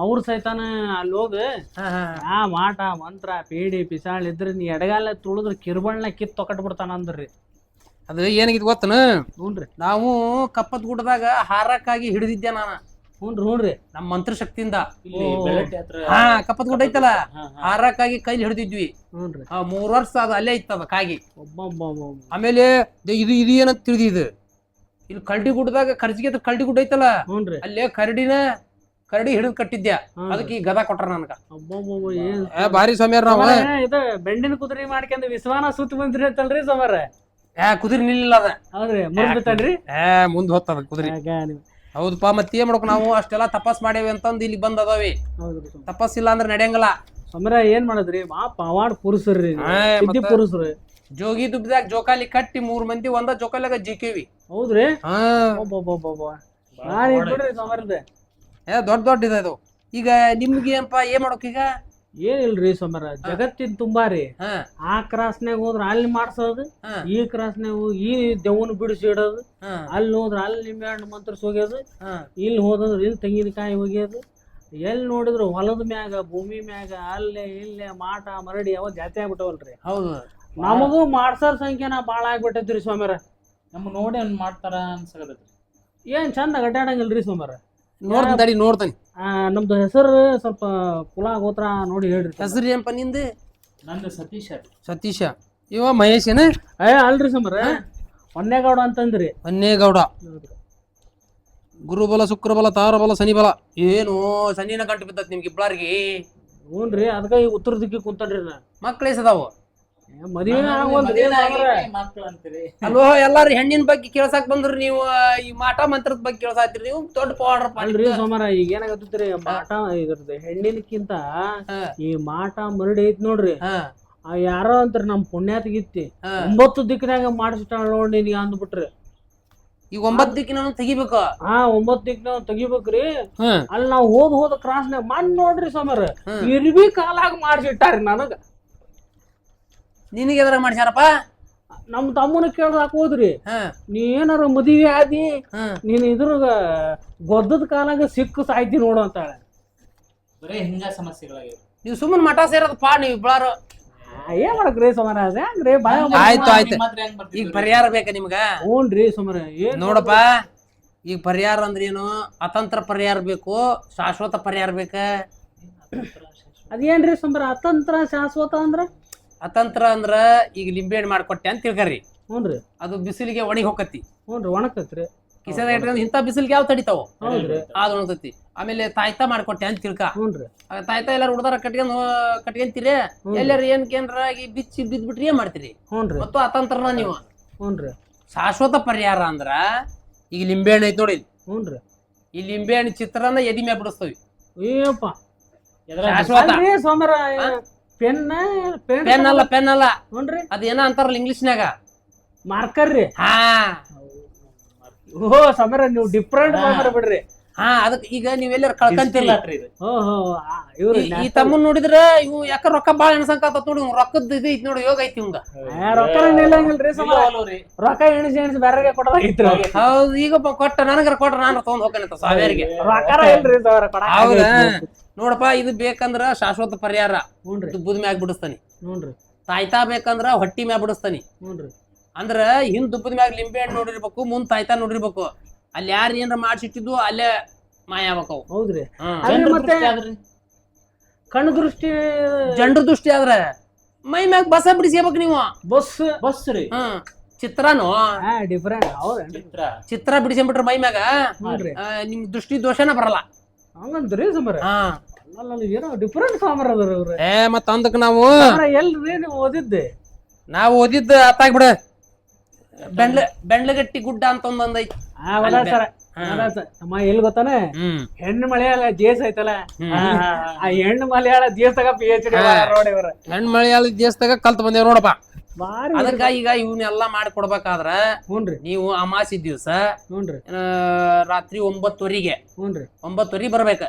ಅವ್ರ ಸೈತಾನ ಅಲ್ಲಿ ಹೋಗ ಮಾಟ ಮಂತ್ರ ಪೇಡಿ ಪಿಸಾಳ್ ಇದ್ರ ನೀ ಎಡಗಾಲ ತುಳಿದ್ರ ಕಿರ್ಬಣ್ಣ ಕಿತ್ ತೊಕಟ್ ಬಿಡ್ತಾನ ಅಂದ್ರಿ. ಅದು ಏನಾಗಿದ್ ಗೊತ್ತನ? ಹ್ಞೂನ್ರಿ. ನಾವು ಕಪ್ಪತ್ ಗುಡ್ಡದಾಗ ಹಾರಕ್ಕಾಗಿ ಹಿಡಿದಿದ್ದೆ ನಾನ. ಹ್ಞೂನ್ರಿ. ನಮ್ಮ ಮಂತ್ರ ಶಕ್ತಿಯಿಂದ ಕಪ್ಪತ್ ಗುಡ್ಡ ಐತಲ್ಲ, ಹಾರಕ್ಕಾಗಿ ಕೈಲಿ ಹಿಡಿದಿದ್ವಿ. 3 ವರ್ಷ ಅದು ಅಲ್ಲೇ ಇತ್ತದ ಕಾಗಿ. ಆಮೇಲೆ ಇದು ಏನಂತ ತಿಳಿದಿದ್ ಇಲ್ಲಿ ಕರಡಿ ಗುಡ್ಡದಾಗ ಖರ್ಚಿಗೆ ಕರಡಿ ಗುಡ್ಡ ಐತಲ್ಲ, ಅಲ್ಲೇ ಕರಡಿ ಹಿಡಿದು ಕಟ್ಟಿದ್ಯಾ. ಅದಕ್ಕೆ ಈ ಗದಾ ಕೊಟ್ರ ನನ್ಗ. ಭಾರಿ ಸ್ವಾಮ್ಯಾರ ನಾವ್ ಇದು ಬೆಂಡಿನ ಕುದುರೆ ಮಾಡ್ಕೊಂಡ್ ವಿಶ್ವಾನ ಸುತ್ತ ಬಂದ್ರಿ ಅಂತಲ್ರಿ ಸ್ವಾಮ್ಯಾರ. ಕುದುರೆ ನಿಲ್ಲಿಲ್ಲ ಅದ. ಹೌದ್ರಿ, ಮುಂದ್ರಿ ಮುಂದ್ ಹೊತ್ತದ ಕುದುರೆ. ಹೌದಪ್ಪ, ಮತ್ತೆ ಏನ್ ಮಾಡ್ಬೇಕು ನಾವು? ಅಷ್ಟೆಲ್ಲಾ ತಪಾಸ್ ಮಾಡೇವಿ ಅಂತಂದ್ ಇಲ್ಲಿ ಬಂದ್ ಅದಾವಿ. ತಪಾಸ್ ಇಲ್ಲ ಅಂದ್ರೆ ನಡೆಯಂಗಲ್ಲ. ಸಮರ ಏನ್ ಮಾಡದ್ರಿ? ಪವಾಡ್ ಪುರುಷರ್ರಿ, ಸಿದ್ಧಿ ಪುರುಷರು. ಜೋಗಿ ದುಬ್ಬಿದಾಗ ಜೋಕಾಲಿ ಕಟ್ಟಿ 3 ಮಂದಿ ಒಂದ ಜೋಕಾಲಿಯಾಗ ಜಿಕ್ಕೇವಿ. ಹೌದ್ರಿ. ದೊಡ್ಡ ಇದು. ಈಗ ನಿಮ್ಗೆ ಏನಪ್ಪಾ ಏನ್ ಮಾಡ್ಬೇಕ್ ಈಗ? ಏನಿಲ್ರಿ ಸಮರ, ಜಗತ್ತಿನ ತುಂಬಾರಿ. ಆ ಕ್ರಾಸ್ನಾಗ ಹೋದ್ರ ಅಲ್ಲಿ ಮಾಡ್ಸೋದು, ಈ ಕ್ರಾಸ್ನಾಗ ಈ ದೆವ್ವನ್ ಬಿಡಿಸಿ ಇಡೋದು, ಅಲ್ಲಿ ಹೋದ್ರ ಅಲ್ಲಿ ನಿಂಬೆ ಹಣ್ಣು ಮಂತ್ರ ಹೋಗ್ಯೋದು, ಇಲ್ಲಿ ಹೋದ್ರ ಇಲ್ಲಿ ತೆಂಗಿನಕಾಯಿ ಹೋಗ್ಯೋದು. ಎಲ್ಲಿ ನೋಡಿದ್ರು ಹೊಲದ ಮ್ಯಾಗ ಭೂಮಿ ಮ್ಯಾಗ ಅಲ್ಲೇ ಇಲ್ಲೇ ಮಾಟ ಮರಡಿ ಅವ ಜಾತಿ ಆಗ್ಬಿಟ್ಟವಲ್ರಿ. ಹೌದು, ನಮಗೂ ಮಾಡ್ಸೋರ್ ಸಂಖ್ಯೆನ ಬಾಳ ಆಗ್ಬಿಟ್ಟೈತ್ರಿ ಸ್ವಾಮ್ಯಾರ. ನಮ್ ನೋಡಿ ಮಾಡ್ತಾರ ಅನ್ಸಕತೈತ್ರಿ. ಏನ್ ಚಂದ ಅಡ್ಡಾಡಂಗಿಲ್ರಿ ಸ್ವಾಮ್ಯಾರ. ನೋಡ್ತಾನೆ. ನಮ್ದು ಹೆಸರು ಸ್ವಲ್ಪ ಕುಲ ಗೋತ್ರ ನೋಡಿ ಹೇಳ್ರಿ. ಹೆಸರು ಏನಪ್ಪ ನಿಂದ? ನಂದು ಸತೀಶ. ಇವ ಮಹೇಶ್ ಏನ? ಅಲ್ರಿ ಸ್ವಾಮ್ಯಾರ, ಹೊನ್ನೇಗೌಡ ಅಂತಂದ್ರಿ. ಹೊನ್ನೇಗೌಡ. ಗುರುಬಲ ಶುಕ್ರಬಲ ತಾರಬಲ ಶನಿಬಲ. ಏನು ಶನಿನ ಗಂಟು ಬಿದ್ದತ್ ನಿಮ್ಗೆ ಇಬ್ಬರಿಗೆ? ಹ್ಞೂನ್ರಿ, ಅದಕ್ಕ ಈ ಉತ್ತರ ದಿಕ್ಕಿ ಕುಂತನ್ರಿ ನಾ. ಮಕ್ಳು ಎಸದಾವು? ಮದುವೆ ಅಲ್ವೋ, ಎಲ್ಲಾರು ಹೆಣ್ಣಿನ ಬಗ್ಗೆ ಕೇಳ್ಸಾಕ್ ಬಂದ್ರಿ ನೀವು. ಈ ಮಾಟ ಮಂತ್ರದ ಬಗ್ಗೆ ಕೇಳ್ಸಾತ್ರಿ ನೀವು. ದೊಡ್ಡ ಪವಾಡ್ರ ಅಲ್ರಿ ಸೋಮಾರ. ಈಗ ಏನಾಗತ್ರಿ, ಮಾಟ ಇದ್ರದ್ದು ಹೆಣ್ಣಿನಕ್ಕಿಂತ ಈ ಮಾಟ ಮರಡಿ ಐತ್ ನೋಡ್ರಿ. ಯಾರೋ ಅಂತಾರ ನಮ್ ಪುಣ್ಯಾತಗಿತ್ತಿ 9 ದಿಕ್ಕಿನಾಗ ಮಾಡಿಸ್ತಾಳ ನೋಡಿ ನೀ ಅಂದ್ಬಿಟ್ರಿ. ಈಗ 9 ದಿಕ್ಕಿನ ತೆಗಿಬೇಕು. 9 ದಿಕ್ಕಿನ ತೆಗಿಬೇಕ್ರಿ. ಅಲ್ಲಿ ನಾವ್ ಹೋದ ಕ್ರಾಸ್ನಾಗ ಮಾಡಿ ನೋಡ್ರಿ ಸೋಮಾರ, ಇರ್ಬಿ ಕಾಲಾಗ ಮಾಡಿಸಿಟ್ಟಾರಿ ನನಗ. ನಿನಗೆ ಎದ್ರಾಗ ಮಾಡ್ಸ್ಯಾರಪ್ಪ? ನಮ್ ತಮ್ಮನ ಕೇಳ್ದಾಕ ಹೋದ್ರಿ, ನೀ ಏನಾರ ಮದುವೆ ಆದಿ ನೀನ್ ಇದ್ರಾಗ ಗೊದ್ದದ ಕಾಲಾಗ ಸಿಕ್ಕು ಸಾಯ್ತಿ ನೋಡು ಅಂತಾಳೆ. ಬರೇ ಹಿಂಗ ಸಮಸ್ಯೆಗಳಾಗಿವೆ. ನೀವು ಸುಮ್ಮನೆ ಮಠ ಸೇರೋದಪ್ಪ ನೀವು ಇಬ್ಬರು. ಏನ್ ಮಾಡಕ್ರಿ ಸೋಮರ? ಹೆಂಗ್ರಿ ಆಯ್ತು. ಈಗ ಪರಿಹಾರ ಬೇಕ ನಿಮ್ಗ? ಹ್ಞೂನ್ರಿ ಸೋಮರ. ನೋಡಪ್ಪ, ಈಗ ಪರಿಹಾರ ಅಂದ್ರೆ ಏನು? ಅತಂತ್ರ ಪರಿಹಾರ ಬೇಕು, ಶಾಶ್ವತ ಪರಿಹಾರ ಬೇಕ. ಅದೇನ್ರಿ ಸೋಮರ ಅತಂತ್ರ ಶಾಶ್ವತ ಅಂದ್ರ? ಅತಂತ್ರ ಅಂದ್ರ ಈಗ ಲಿಂಬೆಹಣ್ಣು ಮಾಡ್ಕೊಟ್ಟೆ ಅಂತ ತಿಳ್ಕರಿ. ಹ್ಞೂನ್ರಿ. ಅದು ಬಿಸಿಲಿಗೆ ಒಣಗಿ ಹೋಗತಿ. ಹ್ಞೂನ್ರಿ, ಒಣಕತ್ರಿ. ಕಿಸದ ಇಟ್ಕೊಂಡ್ ಇಂಥ ಬಿಸಿಲಿಗೆ ಯಾವ ತಡಿತಾವ? ಹೌದ್ರಿ, ಅದು ಒಣಗತಿ. ಆಮೇಲೆ ತಾಯ್ತ ಮಾಡ್ಕೊಟ್ಟೆ ಅಂತ ತಿಳ್ಕ. ಹ್ಞೂನ್ರಿ. ತಾಯ್ತ ಎಲ್ಲಾರು ಹುಡ್ದಾರ ಕಟ್ಕೊಂತೀರಿ, ಎಲ್ಲಾರ ಏನ್ಕೇನ್ರಾಗಿ ಬಿಚ್ಚಿ ಬಿದ್ಬಿಟ್ರಿ ಏನ್ ಮಾಡ್ತೀರಿ? ಹ್ಞೂನ್ರಿ. ಮತ್ತು ಅತಂತ್ರನ ನೀವು. ಹ್ಞೂನ್ರಿ. ಶಾಶ್ವತ ಪರಿಹಾರ ಅಂದ್ರ ಈಗ ಲಿಂಬೆಹಣ್ಣು ಐತಿ ನೋಡಿ. ಹ್ಞೂನ್ರಿ. ಈ ಲಿಂಬೆಹಣ್ಣು ಚಿತ್ರನ ಎದಿ ಮ್ಯಾಗ ಬಿಡಿಸ್ತವಿ. ಅಯ್ಯಪ್ಪ, ಶಾಶ್ವತ ಸೋಮರ. ಪೆನ್ ಅಲ್ಲ. ಹ್ಞೂನ್ರಿ. ಅದೇನ ಅಂತಾರಲ್ಲ ಇಂಗ್ಲಿಷ್ನ್ಯಾಗ ಮಾರ್ಕರ್ ರೀ. ಓಹೋ ಸಮರ, ನೀವು ಡಿಫ್ರೆಂಟ್ ಮಾರ್ಕರ್ ಬಿಡ್ರಿ. ಅದಕ್ಕೆ ಈಗ ನೀವೆಲ್ಲರ ಕಳ್ಕಂತಿಲ್ಲ. ಈ ತಮ್ಮನ್ ನೋಡಿದ್ರ ಇವು ಯಾಕ ರೊಕ್ಕ ಬಾಳ ಎಣಸಂಕಾತ ನೋಡಿ. ರೊಕ್ಕದ ಇದು ಐತಿ ನೋಡಿ, ಯೋಗ ಐತಿ ಇವಂಗ. ರೊಕ್ಕ ನಿಲ್ಲಂಗಿಲ್ರಿ ಸಮರ. ರೊಕ್ಕ ಎಣಿಸಿ ಬೇರೆ ಕೊಡೋದಾಗಿತ್ತು. ಹೌದು, ಈಗ ಕೊಟ್ಟ ನನಗರ ಕೊಟ್ರ ನಾನು ತಗೊಂಡ್ ಹೋಗ್ತೇನೆ ಸಾವಿರಗೆ. ರೊಕ್ಕ ಇಲ್ರಿ ಸರ್. ಹೌದಾ? ನೋಡಪ್ಪ, ಇದು ಬೇಕಂದ್ರ ಶಾಶ್ವತ ಪರಿಹಾರ. ದುಬ್ಬದ ಮ್ಯಾಗ ಬಿಡಿಸ್ತಾನಿ. ತಾಯ್ತಾ ಬೇಕಂದ್ರ ಹೊಟ್ಟಿ ಮ್ಯಾಗ ಬಿಡಿಸ್ತಾನಿ. ಅಂದ್ರ ಹಿಂದ್ ದುಬ್ಬದ ಮ್ಯಾಗ ಲಿಂಬೆ ಹಣ್ಣು ನೋಡಿರ್ಬೇಕು, ಮುಂದ್ ತಾಯ್ತಾ ನೋಡಿರ್ಬೇಕು. ಅಲ್ಲಿ ಯಾರು ಏನಾರ ಮಾಡ್ಸಿಟ್ಟಿದ್ದು ಅಲ್ಲೇ ಮಾಯ ಆಗ್ಬೇಕವು. ಹೌದ್ರಿ. ಕಣ್ಣು ದೃಷ್ಟಿ, ಜಂಡ್ರ ದೃಷ್ಟಿ ಆದ್ರ ಮೈ ಮ್ಯಾಗ ಬಸ ಬಿಡಿಸ್ಬೇಕು ನೀವು. ಬಸ್ ರೀ. ಚಿತ್ರನು ಡಿಫ್ರೆಂಟ್. ಚಿತ್ರ ಬಿಡಿಸ್ಬಿಟ್ರ ಮೈ ಮ್ಯಾಗ ನಿಮ್ ದೃಷ್ಟಿ ದೋಷನ ಬರಲ್ಲ. ಹಂಗಂದ್ರಿ ಸಮರ? ಏನೋ ಡಿಫ್ರೆಂಟ್ ಸಾಮರ್ ಅದ್ರ ಇವ್ರ. ಮತ್ತ ಅಂದಕ್ ನಾವು ಎಲ್ರಿ ನೀವು ಓದಿದ್ದೆ? ನಾವು ಓದಿದ್ದ ಅತ್ತಾಗ್ಬಿಡ. ಬೆಂಡ್ಲಗಟ್ಟಿ ಗುಡ್ಡ ಅಂತ ಒಂದೊಂದೈತಿ. ಎಲ್ಲಿ ಗೊತ್ತಾನ? ಹೆಣ್ಣು ಮಲಯಾಳ ದೇಶ ಐತಲ್ಲ, ಆ ಹೆಣ್ಣು ಮಲಯಾಳ ದೇಶದಾಗ PhD ನೋಡಿ ಇವ್ರ. ಹೆಣ್ಣು ಮಲಯಾಳ ದೇಶದಾಗ ಕಲ್ತ್ ಬಂದೇವ್ ನೋಡಪ್ಪ. ಬಾರಿ. ಅದಕ್ಕ ಈಗ ಇವನ್ನೆಲ್ಲಾ ಮಾಡಿ ಕೊಡ್ಬೇಕಾದ್ರ ನೀವು ಅಮಾಸಿ ದಿವ್ಸ ರಾತ್ರಿ 9:00 9:00 ಬರ್ಬೇಕ.